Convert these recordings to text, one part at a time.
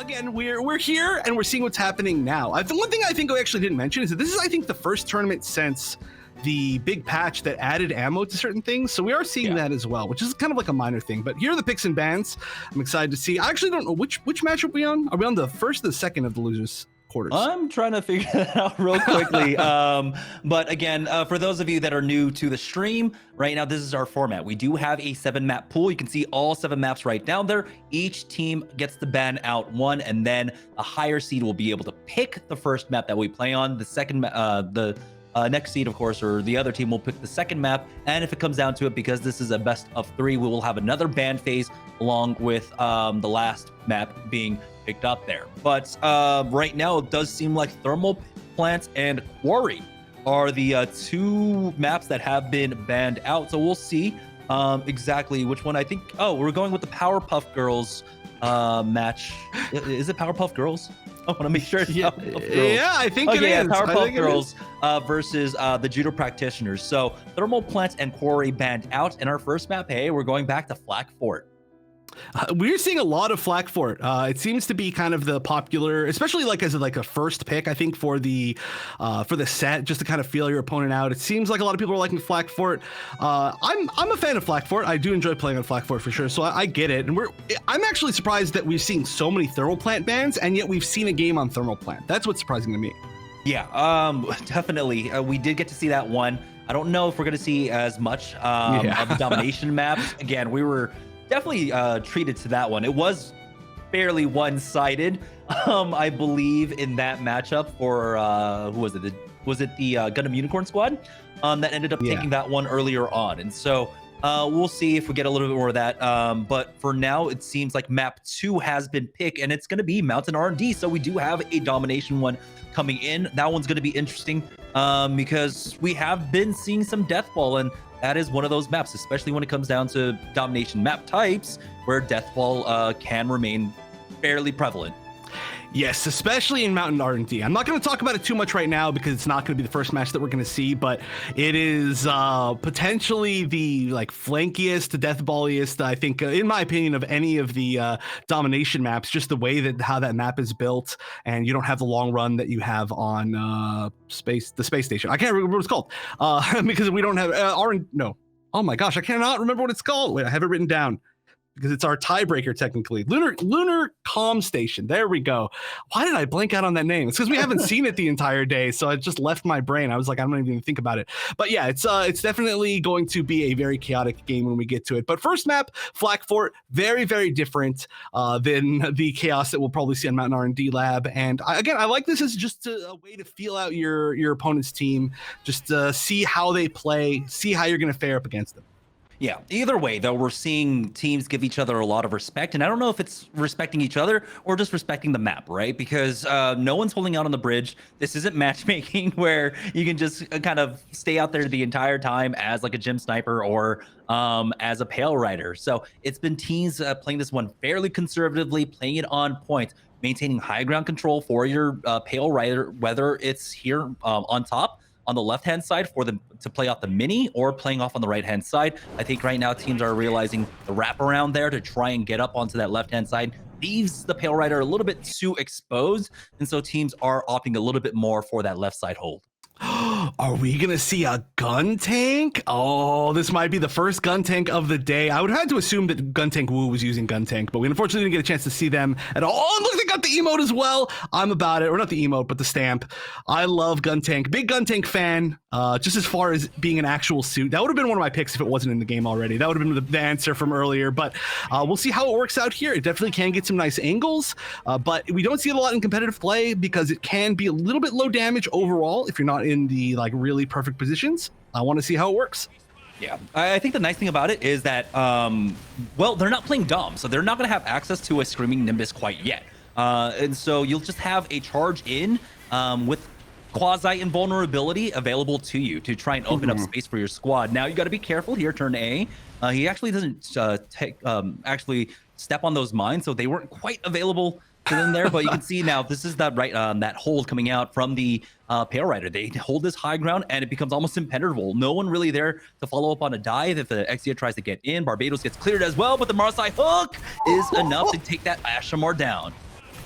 Again, we're here and we're seeing what's happening now. The one thing I think I actually didn't mention is that this is, I think, the first tournament since the big patch that added ammo to certain things. So we are seeing that as well, which is kind of like a minor thing. But here are the picks and bans. I'm excited to see. I actually don't know which match are we on? Are we on the first or the second of the losers quarters? I'm trying to figure that out real quickly. But again, for those of you that are new to the stream, right now, this is our format. We do have a 7-map pool. You can see all 7 maps right down there. Each team gets to ban out one, and then a higher seed will be able to pick the first map that we play on. The second, next seed, of course, or the other team will pick the second map. And if it comes down to it, because this is a best of 3, we will have another ban phase along with the last map being picked up there. But right now, it does seem like Thermal Plant and Quarry are the 2 maps that have been banned out. So we'll see exactly which one. I think, we're going with the Powerpuff Girls match. Is it Powerpuff Girls? I want to make sure it's Powerpuff Girls. Yeah, I think it is. Powerpuff Girls versus the Judo Practitioners. So Thermal Plant and Quarry banned out in our first map. Hey, we're going back to Flak Fort. We're seeing a lot of Flak Fort. It seems to be kind of the popular, especially like as a first pick, I think, for the set, just to kind of feel your opponent out. It seems like a lot of people are liking Flak Fort. I'm a fan of Flak Fort. I do enjoy playing on Flak Fort for sure. So I get it. And I'm actually surprised that we've seen so many Thermal Plant bans, and yet we've seen a game on Thermal Plant. That's what's surprising to me. Yeah, definitely. We did get to see that one. I don't know if we're going to see as much of the domination maps. Again, we were definitely treated to that one. It was fairly one-sided, I believe, in that matchup for who was it? Was it the Gundam Unicorn Squad that ended up taking that one earlier on? And so we'll see if we get a little bit more of that. But for now, it seems like map 2 has been picked, and it's going to be Mountain R&D. So we do have a domination one coming in. That one's going to be interesting because we have been seeing some Deathball, and that is one of those maps, especially when it comes down to domination map types, where Deathball can remain fairly prevalent. Yes, especially in Mountain R&D. I'm not going to talk about it too much right now because it's not going to be the first match that we're going to see, but it is potentially the flankiest, deathballiest, I think, in my opinion, of any of the domination maps. Just the way that how that map is built, and you don't have the long run that you have on the space station. I can't remember what it's called because we don't have no. Oh my gosh, I cannot remember what it's called. Wait, I have it written down, because it's our tiebreaker technically. Lunar Comm Station. There we go. Why did I blank out on that name? It's because we haven't seen it the entire day, so it just left my brain. I was like, I don't even think about it. But yeah, it's definitely going to be a very chaotic game when we get to it. But first map, Flak Fort, very, very different than the chaos that we'll probably see on Mountain R&D Lab. And again, I like this as just a way to feel out your opponent's team, just see how they play, see how you're going to fare up against them. Yeah, either way, though, we're seeing teams give each other a lot of respect. And I don't know if it's respecting each other or just respecting the map, right? Because no one's holding out on the bridge. This isn't matchmaking where you can just kind of stay out there the entire time as like a gym sniper or as a Pale Rider. So it's been teams playing this one fairly conservatively, playing it on point, maintaining high ground control for your Pale Rider, whether it's here on top, on the left-hand side for them to play off the mini, or playing off on the right-hand side. I think right now teams are realizing the wraparound there to try and get up onto that left-hand side leaves the Pale Rider a little bit too exposed, and so teams are opting a little bit more for that left side hold. Are we gonna see a gun tank? Oh, this might be the first gun tank of the day. I would have had to assume that Gun Tank Woo was using gun tank, but we unfortunately didn't get a chance to see them at all. Oh, look, they got the emote as well. I'm about it, or not the emote, but the stamp. I love gun tank, big gun tank fan. Just as far as being an actual suit, that would have been one of my picks if it wasn't in the game already. That would have been the answer from earlier, but we'll see how it works out here. It definitely can get some nice angles, but we don't see it a lot in competitive play because it can be a little bit low damage overall if you're not in the really perfect positions. I want to see how it works. Yeah, I think the nice thing about it is that, well, they're not playing Dom, so they're not going to have access to a Screaming Nimbus quite yet. And so you'll just have a charge in with quasi invulnerability available to you to try and open up space for your squad. Now you got to be careful here. Turn A, he actually doesn't actually step on those mines, so they weren't quite available to them there. But you can see now this is that that hold coming out from the Pale Rider. They hold this high ground and it becomes almost impenetrable. No one really there to follow up on a dive. If the Exia tries to get in, Barbados gets cleared as well, but the Marsai hook is enough to take that Ashamar down.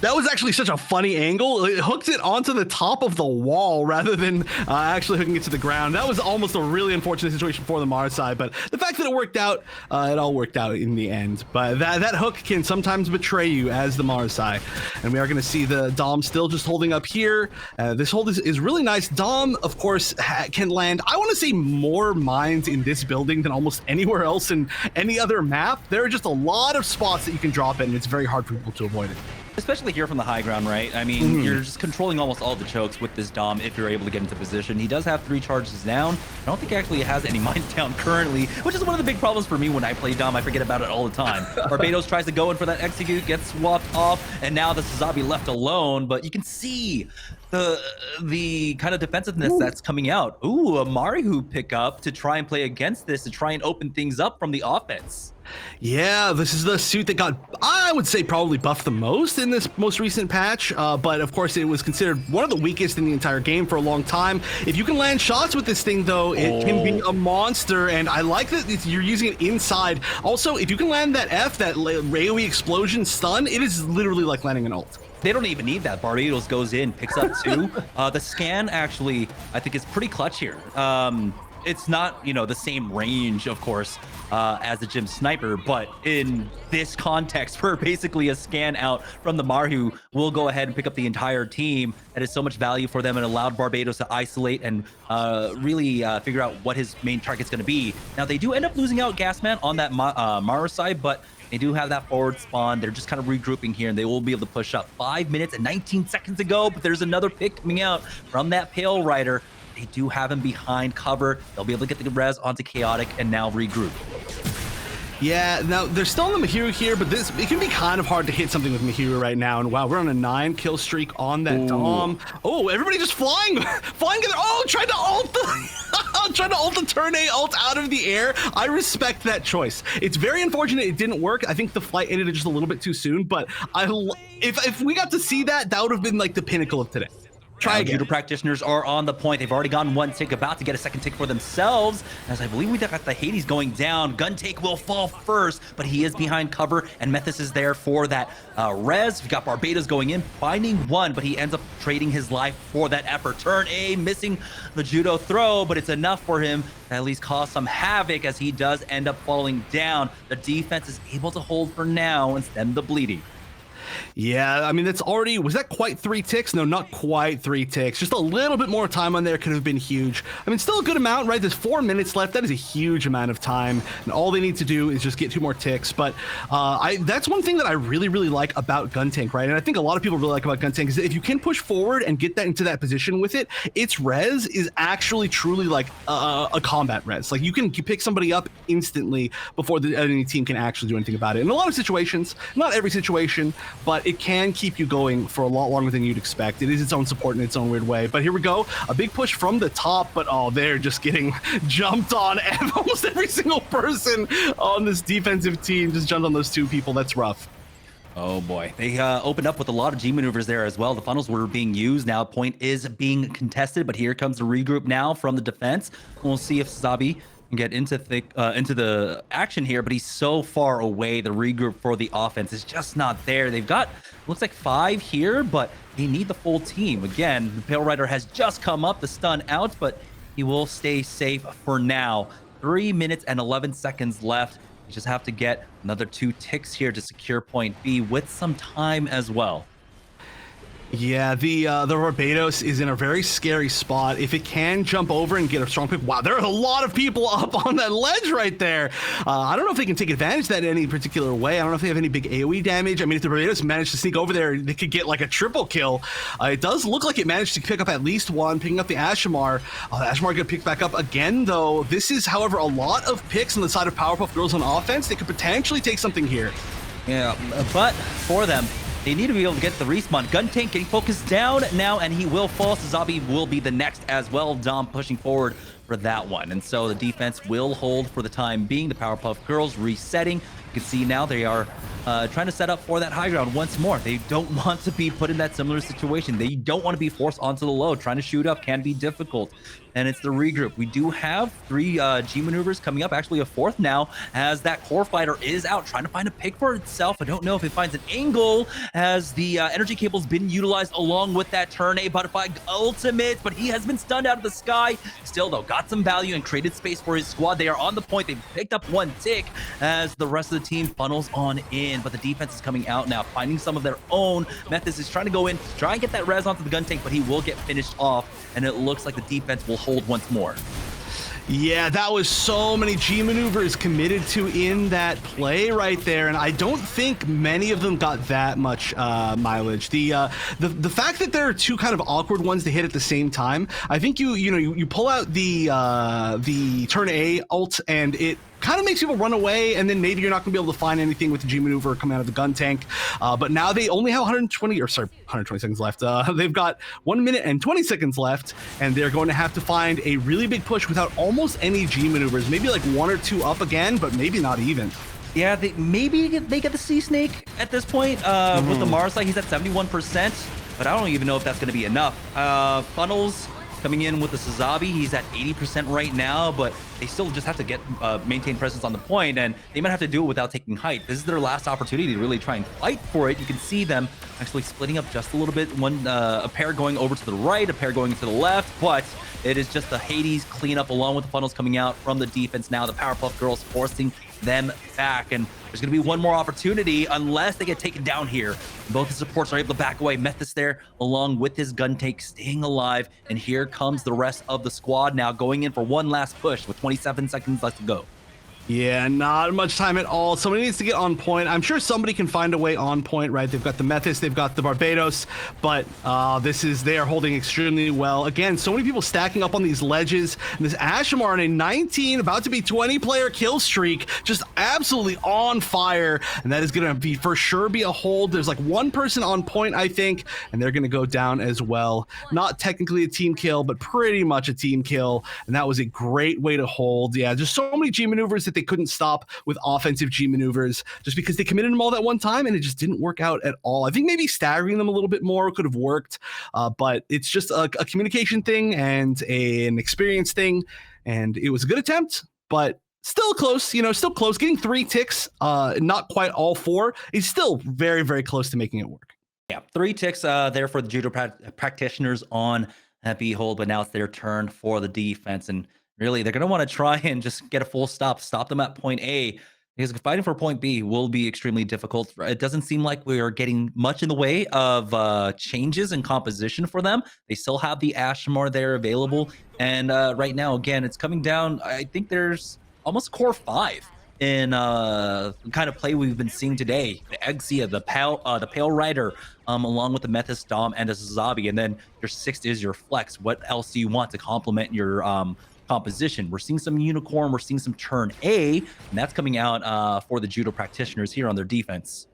That was actually such a funny angle. It hooked it onto the top of the wall rather than actually hooking it to the ground. That was almost a really unfortunate situation for the Mars side, but the fact that it worked out, it all worked out in the end. But that hook can sometimes betray you as the Mars side. And we are going to see the Dom still just holding up here. This hold is really nice. Dom, of course, can land, I want to say, more mines in this building than almost anywhere else in any other map. There are just a lot of spots that you can drop in, and it's very hard for people to avoid it. Especially here from the high ground, right? I mean, you're just controlling almost all the chokes with this Dom if you're able to get into position. He does have 3 charges down. I don't think he actually has any mines down currently, which is one of the big problems for me when I play Dom. I forget about it all the time. Barbados tries to go in for that execute, gets swapped off, and now the Sazabi left alone. But you can see the kind of defensiveness that's coming out. Ooh, a Marihu pickup to try and play against this, to try and open things up from the offense. Yeah, this is the suit that got, I would say, probably buffed the most in this most recent patch, but of course it was considered one of the weakest in the entire game for a long time. If you can land shots with this thing, though, it can be a monster, and I like that you're using it inside. Also, if you can land that F, that AoE explosion stun, it is literally like landing an ult. They don't even need that. Barbados goes in, picks up 2. The scan, actually, I think is pretty clutch here. It's not, you know, the same range, of course, as the Gym Sniper, but in this context, where basically a scan out from the Marhu will go ahead and pick up the entire team, that is so much value for them and allowed Barbados to isolate and really figure out what his main target's going to be. Now, they do end up losing out Gasman on that Mara side, but they do have that forward spawn. They're just kind of regrouping here, and they will be able to push up. 5 minutes and 19 seconds to go, but there's another pick coming out from that Pale Rider. They do have him behind cover. They'll be able to get the res onto Chaotic and now regroup. Yeah, now they're still on the Mihiru here, but it can be kind of hard to hit something with Mihiru right now. And wow, we're on a 9 kill streak on that Dom. Oh, everybody just flying together. Oh, trying to ult the turn A ult out of the air. I respect that choice. It's very unfortunate it didn't work. I think the flight ended just a little bit too soon, but if we got to see that, that would have been like the pinnacle of today. Try again. Judo practitioners are on the point. They've already gotten 1 tick, about to get a 2nd tick for themselves. As I believe we got the Hades going down. Gun take will fall first, but he is behind cover, and Methus is there for that res. We got Barbados going in, finding 1, but he ends up trading his life for that effort. Turn A, missing the Judo throw, but it's enough for him to at least cause some havoc as he does end up falling down. The defense is able to hold for now and stem the bleeding. Yeah, I mean, that's already, was that quite 3 ticks? No, not quite 3 ticks. Just a little bit more time on there could have been huge. I mean, still a good amount, right? There's 4 minutes left. That is a huge amount of time. And all they need to do is just get 2 more ticks. But that's one thing that I really, really like about Guntank, right? And I think a lot of people really like about Guntank is that if you can push forward and get that into that position with it, its res is actually truly like a combat res. Like you can pick somebody up instantly before the enemy team can actually do anything about it. In a lot of situations, not every situation, but it can keep you going for a lot longer than you'd expect. It is its own support in its own weird way. But here we go, a big push from the top, but oh, they're just getting jumped on. Almost every single person on this defensive team just jumped on those 2 people. That's rough. Oh boy, they opened up with a lot of G maneuvers there as well. The funnels were being used. Now point is being contested, but here comes the regroup now from the defense. We'll see if Sazabi can get into the action here, but he's so far away. The regroup for the offense is just not there. They've got, looks like 5 here, but they need the full team. Again, the Pale Rider has just come up, the stun out, but he will stay safe for now. 3 minutes and 11 seconds left. You just have to get another 2 ticks here to secure point B with some time as well. Yeah, the Barbados is in a very scary spot. If it can jump over and get a strong pick, wow, there are a lot of people up on that ledge right there. I don't know if they can take advantage of that in any particular way. I don't know if they have any big AoE damage. I mean, if the Barbados managed to sneak over there, they could get like a triple kill. It does look like it managed to pick up at least 1, picking up the Ashimar. The Ashimar gonna pick back up again, though. This is, however, a lot of picks on the side of Powerpuff Girls on offense. They could potentially take something here. Yeah, but for them, they need to be able to get the respawn. Guntank getting focused down now, and he will fall. Sazabi will be the next as well. Dom pushing forward for that one. And so the defense will hold for the time being. The Powerpuff Girls resetting, can see now they are trying to set up for that high ground once more. They don't want to be put in that similar situation. They don't want to be forced onto the low. Trying to shoot up can be difficult. And it's the regroup. We do have 3 G maneuvers coming up, actually a 4th now, as that core fighter is out trying to find a pick for itself. I don't know if it finds an angle as the energy cable's been utilized along with that turn A butterfly ultimate, but he has been stunned out of the sky. Still though, got some value and created space for his squad. They are on the point. They've picked up 1 tick as the rest of the team funnels on in, but the defense is coming out now, finding some of their own. Methis is trying to go in, try and get that res onto the gun tank, but he will get finished off, and it looks like the defense will hold once more. Yeah, that was so many G maneuvers committed to in that play right there, and I don't think many of them got that much mileage. The fact that there are 2 kind of awkward ones to hit at the same time, I think you pull out the turn A ult and it kind of makes people run away, and then maybe you're not going to be able to find anything with the G maneuver coming out of the gun tank. But now they only have 120 seconds left. They've got 1 minute and 20 seconds left, and they're going to have to find a really big push without almost any G maneuvers. Maybe like 1 or 2 up again, but maybe not even. Yeah, maybe they get the Sea Snake at this point. With the Mars Light, he's at 71%, but I don't even know if that's going to be enough. Funnels coming in with the Sazabi, he's at 80% right now, but they still just have to get maintain presence on the point, and they might have to do it without taking height. This is their last opportunity to really try and fight for it. You can see them actually splitting up just a little bit. A pair going over to the right, a pair going to the left, but it is just the Hades cleanup along with the funnels coming out from the defense now. The Powerpuff Girls forcing them back, and there's going to be one more opportunity unless they get taken down here. Both the supports are able to back away. Methis there along with his gun tank staying alive, and here comes the rest of the squad now going in for one last push with 27 seconds left to go. Yeah, not much time at all. Somebody needs to get on point. I'm sure somebody can find a way on point, right? They've got the Methis, they've got the Barbados, but they are holding extremely well. Again, so many people stacking up on these ledges. And this Ashimar on a 19, about to be 20 player kill streak, just absolutely on fire. And that is going to be for sure be a hold. There's like one person on point, I think, and they're going to go down as well. Not technically a team kill, but pretty much a team kill. And that was a great way to hold. Yeah, just so many G maneuvers that they couldn't stop with offensive G maneuvers just because they committed them all that one time and it just didn't work out at all. I think maybe staggering them a little bit more could have worked, but it's just a communication thing and an experience thing, and it was a good attempt, but still close, still close. Getting 3 ticks, not quite all 4, is still very, very close to making it work. Yeah, 3 ticks there for the judo practitioners on Behold, but now it's their turn for the defense, and really, they're going to want to try and just get a full stop them at point A, because fighting for point B will be extremely difficult. It doesn't seem like we are getting much in the way of changes in composition for them. They still have the Ashimar there available. And right now, again, it's coming down. I think there's almost core 5 in the kind of play we've been seeing today. The Exia, the Pale Rider, along with the Methis Dom and the Zazabi. And then your 6th is your Flex. What else do you want to complement your composition? We're seeing some Unicorn, we're seeing some Turn A, and that's coming out for the judo practitioners here on their defense.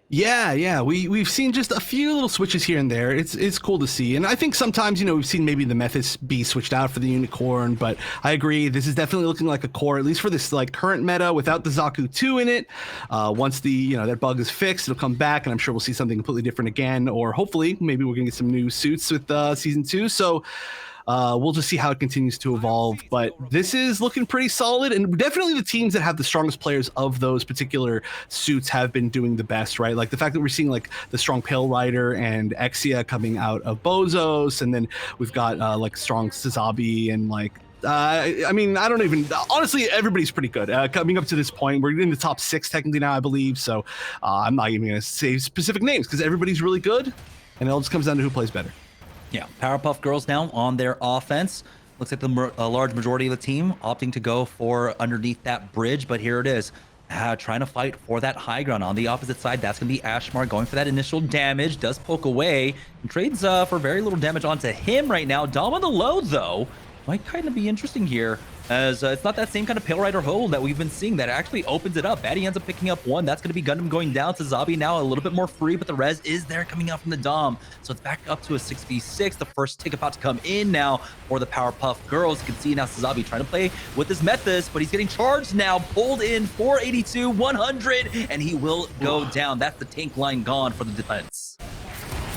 Yeah, we've seen just a few little switches here and there. It's cool to see, and I think sometimes we've seen maybe the Methis be switched out for the Unicorn, but I agree this is definitely looking like a core, at least for this like current meta without the Zaku 2 in it. Once the that bug is fixed, it'll come back, and I'm sure we'll see something completely different again, or hopefully maybe we're gonna get some new suits with season 2. So we'll just see how it continues to evolve, but this is looking pretty solid, and definitely the teams that have the strongest players of those particular suits have been doing the best, right? Like the fact that we're seeing like the strong Pale Rider and Exia coming out of Bozos, and then we've got like strong Sazabi and like I mean, I don't even, honestly, everybody's pretty good. Coming up to this point, we're in the top 6 technically now, I believe, so I'm not even going to say specific names because everybody's really good, and it all just comes down to who plays better. Yeah, Powerpuff Girls now on their offense. Looks like the large majority of the team opting to go for underneath that bridge, but here it is. Trying to fight for that high ground. On the opposite side, that's going to be Ashimar going for that initial damage. Does poke away and trades for very little damage onto him right now. Dom on the low, though. Might kind of be interesting here. as it's not that same kind of Pale Rider hold that we've been seeing that actually opens it up. Batty ends up picking up one. That's going to be Gundam going down to Zabi now a little bit more free, but the res is there coming out from the Dom. So it's back up to a 6v6. The first tick about to come in now for the Powerpuff girls. You can see now Zabi trying to play with his Methus, but he's getting charged now, pulled in 482, 100, and he will go down. That's the tank line gone for the defense.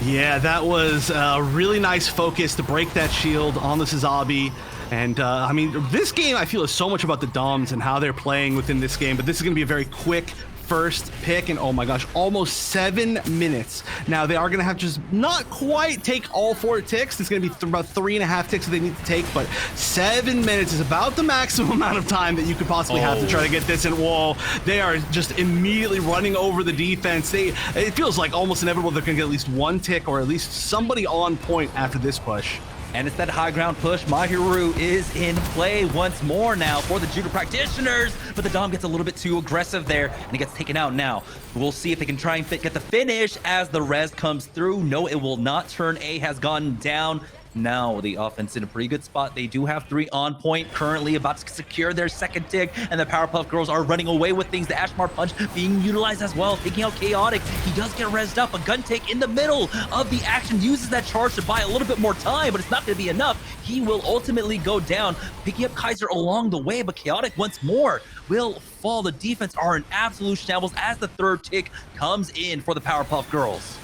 Yeah, that was a really nice focus to break that shield on the Sazabi. And I mean, this game I feel is so much about the Doms and how they're playing within this game, but this is going to be a very quick first pick, and oh my gosh, almost 7 minutes. Now they are going to have to just not quite take all 4 ticks. It's going to be about 3.5 ticks that they need to take, but 7 minutes is about the maximum amount of time that you could possibly have to try to get this. And whoa, they are just immediately running over the defense. It feels like almost inevitable they're going to get at least 1 tick or at least somebody on point after this push. And it's that high ground push. Mahiru is in play once more now for the Judo practitioners, but the Dom gets a little bit too aggressive there, and he gets taken out now. We'll see if they can try and get the finish as the res comes through. No, it will not. Turn A has gone down. Now the offense in a pretty good spot. They do have 3 on point, currently about to secure their second tick, and the Powerpuff girls are running away with things. The Ashmar punch being utilized as well, taking out Chaotic. He does get rezzed up. A gun take in the middle of the action, uses that charge to buy a little bit more time, but it's not going to be enough. He will ultimately go down, picking up Kaiser along the way, but Chaotic once more will fall. The defense are in absolute shambles as the third tick comes in for the Powerpuff girls.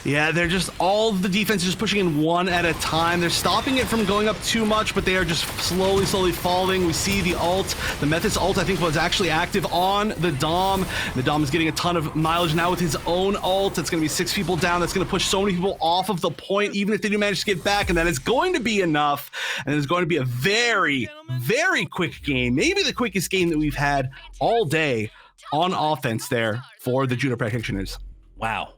Yeah, they're just all the defense is just pushing in one at a time. They're stopping it from going up too much, but they are just slowly falling. We see the ult. The Methus ult, I think, was actually active on the Dom. The Dom is getting a ton of mileage now with his own ult. It's going to be 6 people down. That's going to push so many people off of the point, even if they do manage to get back, and that is going to be enough. And it's going to be a very, very quick game. Maybe the quickest game that we've had all day on offense there for the Judo practitioners. Wow.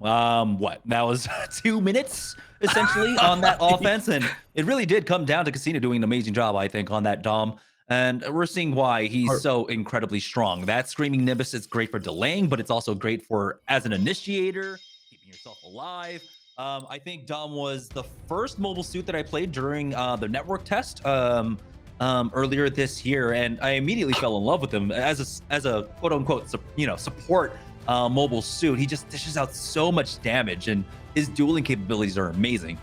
What? That was 2 minutes essentially on that offense, and it really did come down to Casino doing an amazing job, I think, on that Dom. And we're seeing why he's so incredibly strong. That Screaming Nimbus is great for delaying, but it's also great for as an initiator, keeping yourself alive. I think Dom was the first mobile suit that I played during the network test earlier this year, and I immediately fell in love with him as a quote unquote support mobile suit. He just dishes out so much damage, and his dueling capabilities are amazing.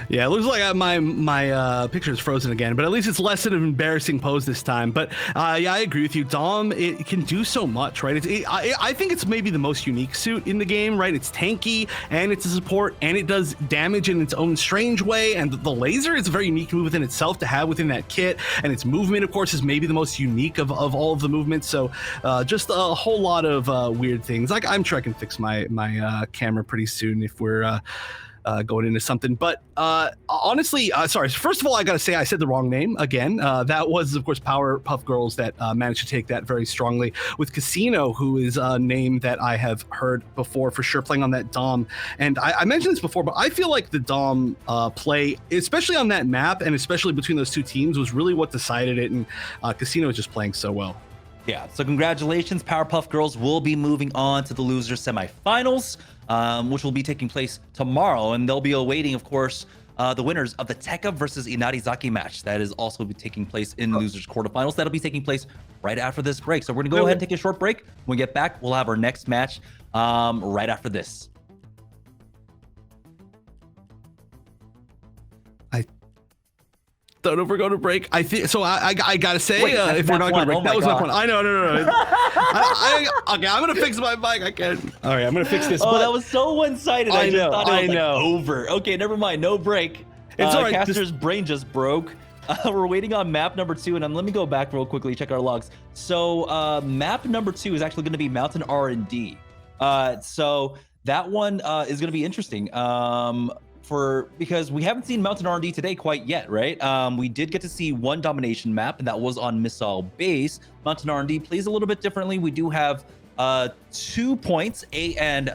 Yeah, it looks like my picture is frozen again, but at least it's less of an embarrassing pose this time. But yeah, I agree with you. Dom, it can do so much, right? I think it's maybe the most unique suit in the game, right? It's tanky, and it's a support, and it does damage in its own strange way. And the laser is a very unique move within itself to have within that kit. And its movement, of course, is maybe the most unique of all of the movements. So just a whole lot of weird things. Like, I'm sure I can fix my camera pretty soon if we're going into something. But honestly, sorry, first of all, I gotta say I said the wrong name again. That was, of course, Powerpuff Girls that managed to take that very strongly with Casino, who is a name that I have heard before for sure, playing on that Dom. And I mentioned this before, but I feel like the Dom play, especially on that map and especially between those two teams, was really what decided it. And Casino is just playing so well. Yeah, so congratulations. Powerpuff Girls will be moving on to the loser semifinals, which will be taking place tomorrow. And they'll be awaiting, of course, the winners of the Tekka versus Inarizaki match. That is also be taking place in losers quarterfinals. That'll be taking place right after this break. So we're going to go ahead and take a short break. When we get back, we'll have our next match right after this. Don't ever go to break. I think so. I gotta say, if we're not going to break, that was my point. I know. No. Okay, I'm gonna fix my mic. I can't. All right, I'm gonna fix this. Oh, that was so one-sided. I just thought it was like over. Okay, never mind. No break. It's all right. Caster's brain just broke. We're waiting on map number 2, and let me go back real quickly, check our logs. So map number 2 is actually going to be Mountain R&D. So that one is going to be interesting. Because we haven't seen Mountain R&D today quite yet, right? We did get to see one domination map, and that was on Missile Base. Mountain R&D plays a little bit differently. We do have 2 points, A and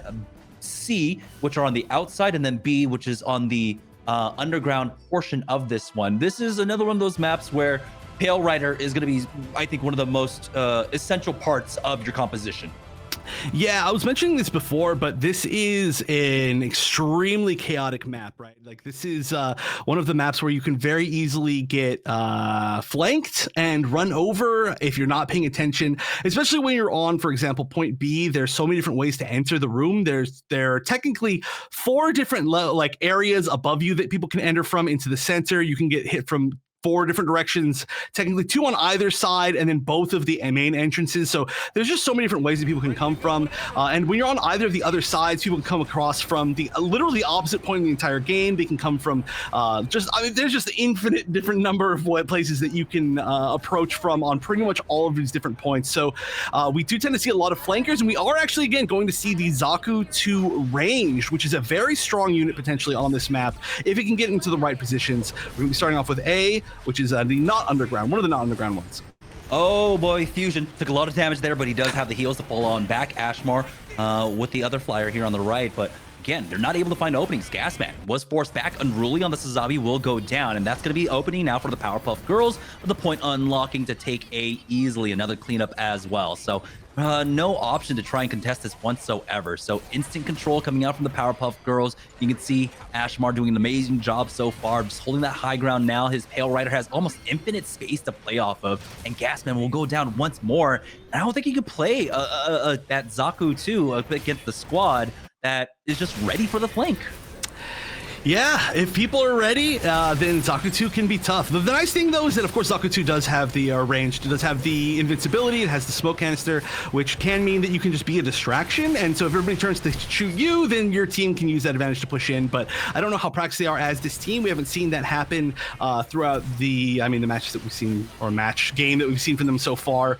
C, which are on the outside, and then B, which is on the underground portion of this one. This is another one of those maps where Pale Rider is going to be, I think, one of the most essential parts of your composition. Yeah, I was mentioning this before, but this is an extremely chaotic map, right? Like this is one of the maps where you can very easily get flanked and run over if you're not paying attention, especially when you're on, for example, point B. There's so many different ways to enter the room. There are technically 4 different like areas above you that people can enter from into the center. You can get hit from 4 different directions, technically 2 on either side, and then both of the main entrances. So there's just so many different ways that people can come from. And when you're on either of the other sides, people can come across from the literally opposite point in the entire game. They can come from there's just an infinite different number of places that you can approach from on pretty much all of these different points. So we do tend to see a lot of flankers, and we are actually, again, going to see the Zaku 2 ranged, which is a very strong unit potentially on this map if it can get into the right positions. We're going to be starting off with A, which is the not underground, one of the not underground ones. Oh boy, Fusion took a lot of damage there, but he does have the heals to pull on back. Ashmar with the other flyer here on the right, but again, they're not able to find openings. Gasman was forced back. Unruly on the Sazabi will go down, and that's going to be opening now for the Powerpuff Girls, with the point unlocking to take A easily. Another cleanup as well. So no option to try and contest this whatsoever. So instant control coming out from the Powerpuff Girls. You can see Ashmar doing an amazing job so far, just holding that high ground now. His Pale Rider has almost infinite space to play off of, and Gasman will go down once more. And I don't think he could play that Zaku 2 against the squad that is just ready for the flank. Yeah, if people are ready, then Zaku 2 can be tough. The nice thing, though, is that, of course, Zaku 2 does have the range. It does have the invincibility. It has the smoke canister, which can mean that you can just be a distraction. And so if everybody turns to shoot you, then your team can use that advantage to push in. But I don't know how practiced they are as this team. We haven't seen that happen throughout the matches that we've seen, or match game that we've seen from them so far.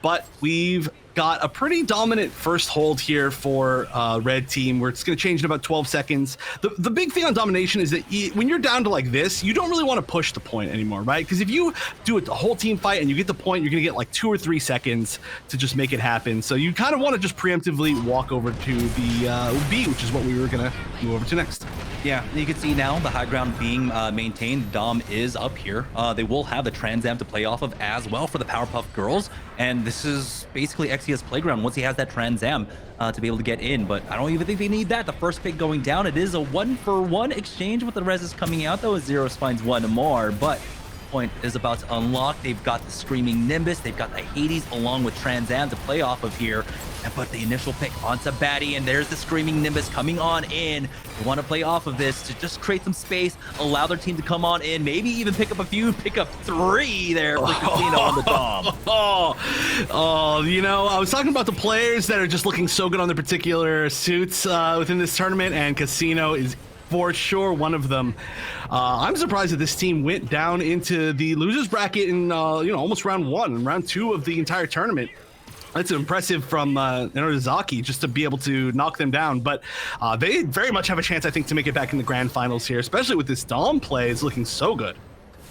But we've got a pretty dominant first hold here for red team, where it's going to change in about 12 seconds. The big thing on domination is that when you're down to like this, you don't really want to push the point anymore, right? Because if you do a whole team fight and you get the point, you're going to get like 2 or 3 seconds to just make it happen. So you kind of want to just preemptively walk over to the B, which is what we were going to move over to next. Yeah, you can see now the high ground being maintained. Dom is up here. They will have the Trans Am to play off of as well for the Powerpuff Girls. And this is basically Exia's playground once he has that Trans Am to be able to get in. But I don't even think they need that. The first pick going down. It is a 1-for-1 exchange with the Reses coming out, though, as Zeros finds one more. But point is about to unlock. They've got the Screaming Nimbus. They've got the Hades along with Trans Am to play off of here. And put the initial pick onto Batty, and there's the Screaming Nimbus coming on in. They want to play off of this to just create some space, allow their team to come on in, maybe even pick up 3 there for Casino on the Dom. I was talking about the players that are just looking so good on their particular suits within this tournament, and Casino is for sure one of them. I'm surprised that this team went down into the losers bracket in almost round 1 and round 2 of the entire tournament. That's impressive from Zaki, just to be able to knock them down. But they very much have a chance, I think, to make it back in the grand finals here, especially with this Dom play. It's looking so good.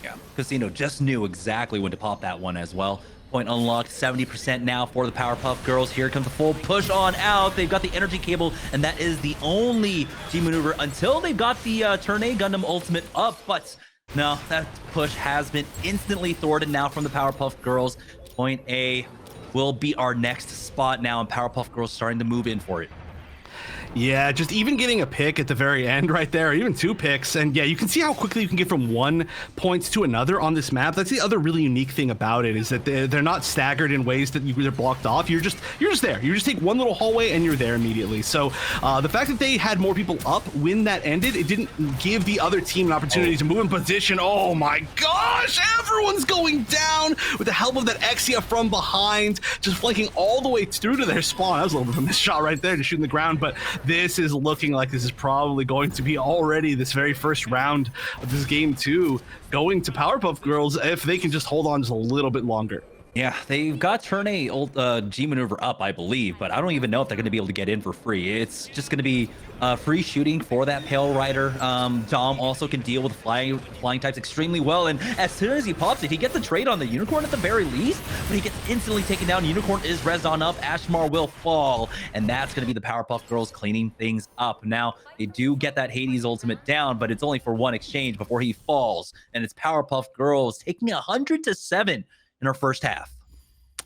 Yeah, Casino just knew exactly when to pop that one as well. Point unlocked, 70% now for the Powerpuff Girls. Here comes the full push on out. They've got the energy cable, and that is the only G maneuver until they've got the Turn A Gundam Ultimate up. But no, that push has been instantly thwarted now from the Powerpuff Girls. Point A will be our next spot now, and Powerpuff Girls starting to move in for it. Yeah, just even getting a pick at the very end right there, or even 2 picks. And yeah, you can see how quickly you can get from 1 point to another on this map. That's the other really unique thing about it, is that they're not staggered in ways that they're blocked off. You're just there. You just take one little hallway and you're there immediately. So the fact that they had more people up when that ended, it didn't give the other team an opportunity to move in position. Oh my gosh, everyone's going down with the help of that Exia from behind, just flanking all the way through to their spawn. That was a little bit of a missed shot right there to shoot in the ground, but this is looking like this is probably going to be already this very first round of this game 2 going to Powerpuff Girls if they can just hold on just a little bit longer. Yeah, they've got Turn A G maneuver up, I believe, but I don't even know if they're going to be able to get in for free. It's just going to be free shooting for that Pale Rider. Dom also can deal with flying types extremely well, and as soon as he pops it, he gets a trade on the Unicorn at the very least, but he gets instantly taken down. Unicorn is rezzed on up. Ashmar will fall, and that's going to be the Powerpuff Girls cleaning things up. Now, they do get that Hades ultimate down, but it's only for 1 exchange before he falls, and it's Powerpuff Girls taking 100-7 in our first half.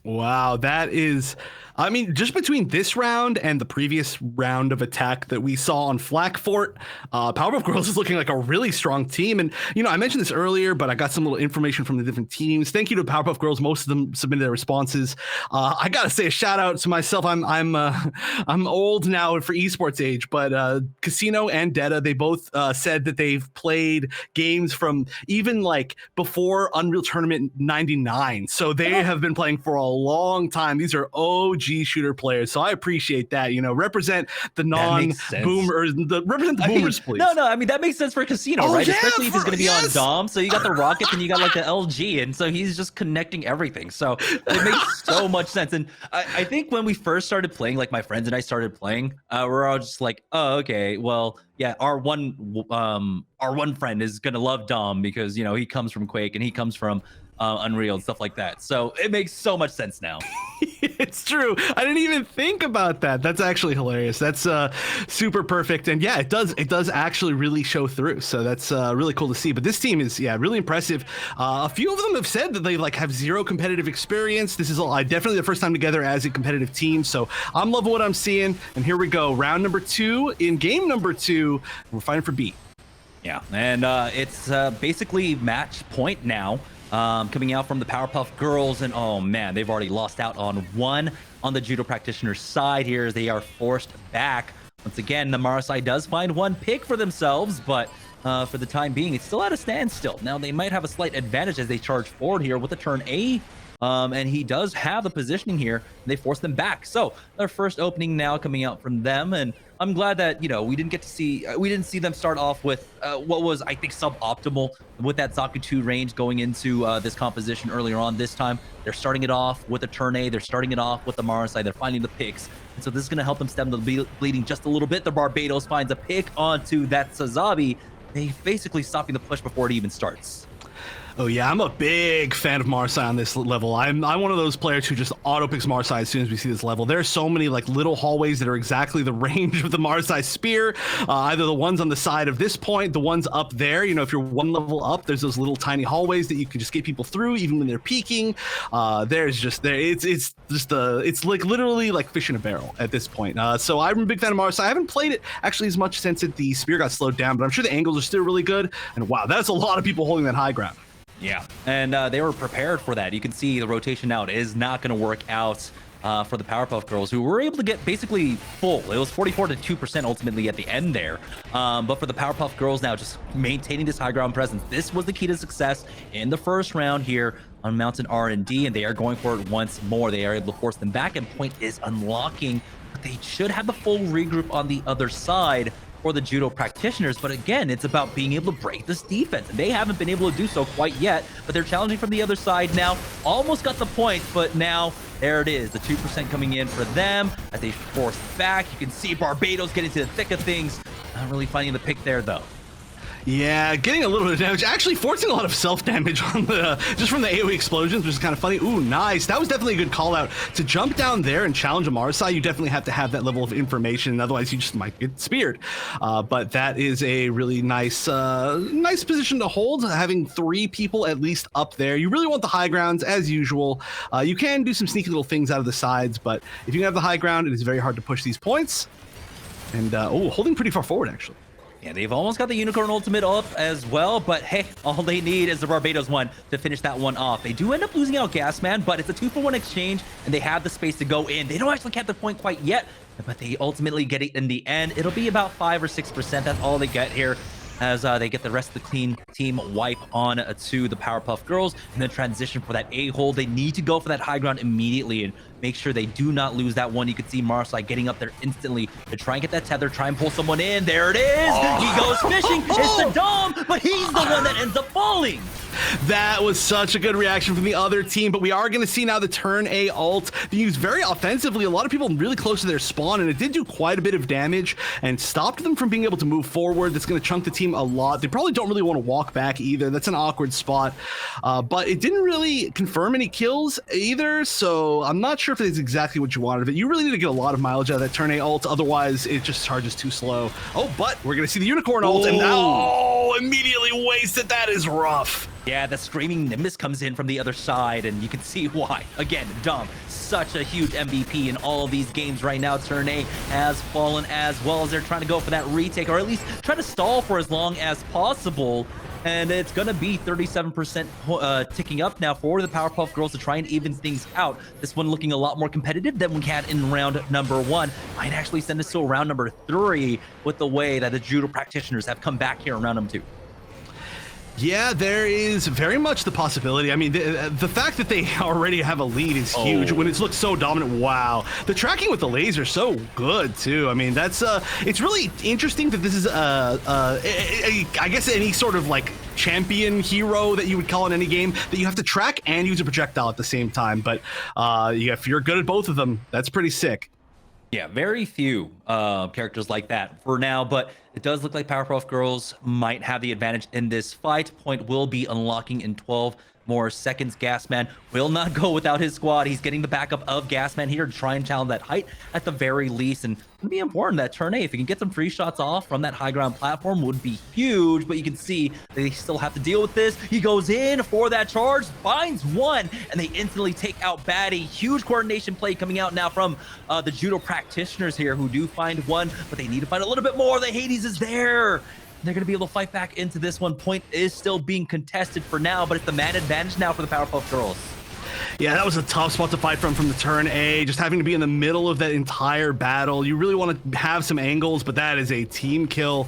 Wow, that is, I mean, just between this round and the previous round of attack that we saw on Flak Fort, Powerpuff Girls is looking like a really strong team. And, you know, I mentioned this earlier, but I got some little information from the different teams. Thank you to Powerpuff Girls. Most of them submitted their responses. I got to say a shout out to myself. I'm old now for esports age, but Casino and Detta, they both said that they've played games from even like before Unreal Tournament 99. So they have been playing for a long time. These are OG shooter players, so I appreciate that. You know, represent the non-boomers, represent the boomers, please. No, I mean that makes sense for Casino, right? Yeah, especially if he's going to be on Dom. So you got the Rockets and you got like the LG, and so he's just connecting everything. So it makes so much sense. And I think when we first started playing, like my friends and I started playing, we're all just like, oh, okay, well, yeah, our one friend is gonna love Dom because you know he comes from Quake and he comes from Unreal and stuff like that. So it makes so much sense now. It's true. I didn't even think about that. That's actually hilarious. That's super perfect. And yeah, it does actually really show through. So that's really cool to see. But this team is, yeah, really impressive. A few of them have said that they like have zero competitive experience. This is definitely the first time together as a competitive team. So I'm loving what I'm seeing. And here we go. Round number 2 in game number 2. We're fighting for B. Yeah, and it's basically match point now. Coming out from the Powerpuff Girls, and oh man, they've already lost out on one on the Judo Practitioner's side here as they are forced back. Once again, the Marasai does find one pick for themselves, but for the time being, it's still at a standstill. Now, they might have a slight advantage as they charge forward here with the turn A, and he does have the positioning here. They force them back. So their first opening now coming out from them, and I'm glad that, you know, we didn't see them start off with what was, I think, suboptimal with that Zaku 2 range going into this composition earlier on. This time, they're starting it off with a turn A. They're starting it off with the Marasai. They're finding the picks. And so this is going to help them stem the bleeding just a little bit. The Barbados finds a pick onto that Sazabi. They basically stopping the push before it even starts. Oh yeah, I'm a big fan of Marasai on this level. I'm one of those players who just auto picks Marasai as soon as we see this level. There are so many like little hallways that are exactly the range of the Marasai spear. Either the ones on the side of this point, the ones up there. You know, if you're one level up, there's those little tiny hallways that you can just get people through, even when they're peeking. It's like literally like fish in a barrel at this point. So I'm a big fan of Marasai. I haven't played it actually as much since the spear got slowed down, but I'm sure the angles are still really good. And wow, that's a lot of people holding that high ground. Yeah, and they were prepared for that. You can see the rotation out is not going to work out for the Powerpuff Girls, who were able to get basically full. It was 44 to 2% ultimately at the end there. But for the Powerpuff Girls now, just maintaining this high ground presence, this was the key to success in the first round here on Mountain R&D, and they are going for it once more. They are able to force them back, and point is unlocking. But they should have the full regroup on the other side for the Judo Practitioners, but again, it's about being able to break this defense. They haven't been able to do so quite yet, but they're challenging from the other side now. Almost got the point, but now there it is. The 2% coming in for them as they force back. You can see Barbados getting to the thick of things. Not really finding the pick there, though. Yeah, getting a little bit of damage, actually forcing a lot of self-damage on the just from the AoE explosions, which is kind of funny. Ooh, nice. That was definitely a good call out. To jump down there and challenge a Marasai, you definitely have to have that level of information, otherwise you just might get speared. But that is a really nice nice position to hold, having 3 people at least up there. You really want the high grounds, as usual. You can do some sneaky little things out of the sides, but if you have the high ground, it is very hard to push these points. And, holding pretty far forward, actually. Yeah, they've almost got the Unicorn Ultimate up as well, but hey, all they need is the Barbados one to finish that one off. They do end up losing out Gasman, but it's a 2-for-1 exchange, and they have the space to go in. They don't actually get the point quite yet, but they ultimately get it in the end. It'll be about 5 or 6%. That's all they get here, as they get the rest of the clean team wipe on to the Powerpuff Girls, and then transition for that A-hole. They need to go for that high ground immediately and make sure they do not lose that one. You can see Marasai getting up there instantly to try and get that tether, try and pull someone in. There it is. He goes fishing. It's the Dom, but he's the one that ends up falling. That was such a good reaction from the other team, but we are going to see now the turn A ult being used very offensively. A lot of people really close to their spawn, and it did do quite a bit of damage and stopped them from being able to move forward. That's going to chunk the team a lot. They probably don't really want to walk back either. That's an awkward spot, but it didn't really confirm any kills either, so I'm not sure if it's exactly what you wanted, but you really need to get a lot of mileage out of that turn A ult, otherwise it just charges too slow. Oh, but we're going to see the Unicorn ult, and now immediately wasted. That is rough. Yeah, the screaming Nimbus comes in from the other side, and you can see why. Again, Dom, such a huge MVP in all of these games right now. Turn A has fallen as well as they're trying to go for that retake, or at least try to stall for as long as possible. And it's going to be 37% ticking up now for the Powerpuff Girls to try and even things out. This one looking a lot more competitive than we had in round number 1. Might actually send us to round number 3 with the way that the Judo practitioners have come back here in round number 2. Yeah, there is very much the possibility. I mean, the fact that they already have a lead is huge when it's looked so dominant. Wow. The tracking with the laser so good, too. I mean, that's it's really interesting that this is, I guess, any sort of like champion hero that you would call in any game that you have to track and use a projectile at the same time. But if you're good at both of them, that's pretty sick. Yeah, very few characters like that for now, but it does look like Powerpuff Girls might have the advantage in this fight. Point will be unlocking in 12 more seconds. Gasman will not go without his squad. He's getting the backup of Gasman here to try and challenge that height at the very least. And it'd be important that turn A, if you can get some free shots off from that high ground platform, would be huge. But you can see they still have to deal with this. He goes in for that charge, finds one, and they instantly take out Batty. Huge coordination play coming out now from the Judo practitioners here, who do find one, but they need to find a little bit more. The Hades is there. They're going to be able to fight back into this one. Point is still being contested for now, but it's the man advantage now for the Powerpuff Girls. Yeah, that was a tough spot to fight from the turn A, just having to be in the middle of that entire battle. You really want to have some angles, but that is a team kill.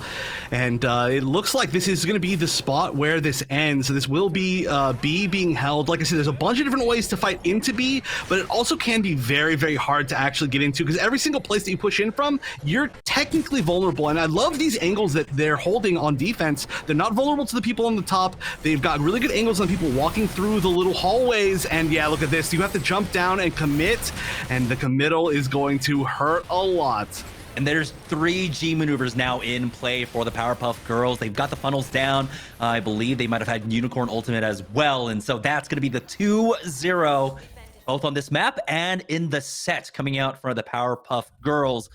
And it looks like this is going to be the spot where this ends. So this will be B being held. Like I said, there's a bunch of different ways to fight into B, but it also can be very, very hard to actually get into because every single place that you push in from, you're technically vulnerable. And I love these angles that they're holding on defense. They're not vulnerable to the people on the top. They've got really good angles on people walking through the little hallways. And yeah, look at this. You have to jump down and commit, and the committal is going to hurt a lot. And there's 3 G maneuvers now in play for the Powerpuff Girls. They've got the funnels down. I believe they might have had Unicorn Ultimate as well. And so that's going to be the 2-0, both on this map and in the set coming out for the Powerpuff Girls.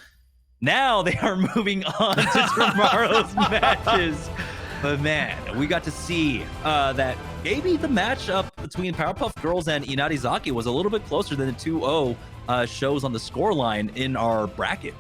Now they are moving on to tomorrow's matches. But man, we got to see that maybe the matchup between Powerpuff Girls and Inarizaki was a little bit closer than the 2-0 shows on the scoreline in our bracket.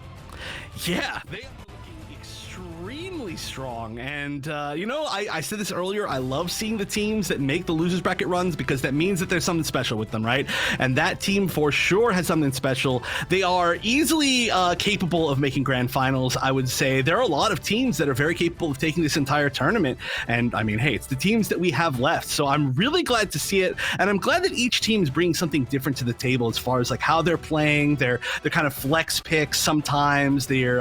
Yeah, they are looking extremely strong. And, I said this earlier, I love seeing the teams that make the losers bracket runs because that means that there's something special with them, right? And that team for sure has something special. They are easily capable of making grand finals, I would say. There are a lot of teams that are very capable of taking this entire tournament. And, I mean, hey, it's the teams that we have left. So I'm really glad to see it. And I'm glad that each team's bringing something different to the table as far as, like, how they're playing, their kind of flex picks sometimes, the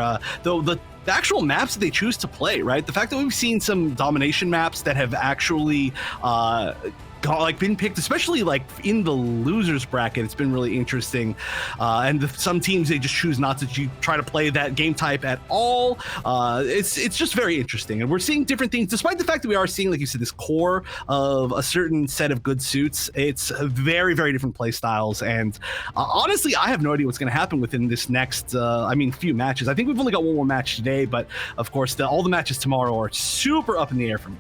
actual maps that they choose to play, right? The fact that we've seen some domination maps that have actually been picked, especially like in the losers bracket, it's been really interesting. And some teams, they just choose not to try to play that game type at all. It's just very interesting, and we're seeing different things, despite the fact that we are seeing, like you said, this core of a certain set of good suits. It's very, very different play styles, and honestly, I have no idea what's going to happen within this next, few matches. I think we've only got one more match today, but of course, all the matches tomorrow are super up in the air for me.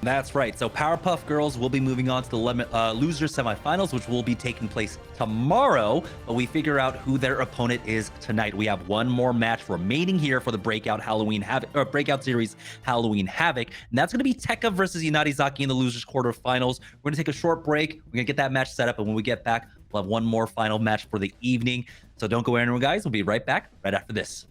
That's right. So Powerpuff Girls will be moving on to the loser semifinals, which will be taking place tomorrow. But we figure out who their opponent is tonight. We have one more match remaining here for the Breakout Series Halloween Havoc, and that's going to be Tekka versus Inarizaki in the losers quarterfinals. We're going to take a short break. We're going to get that match set up, and when we get back, we'll have one more final match for the evening. So don't go anywhere, guys. We'll be right back right after this.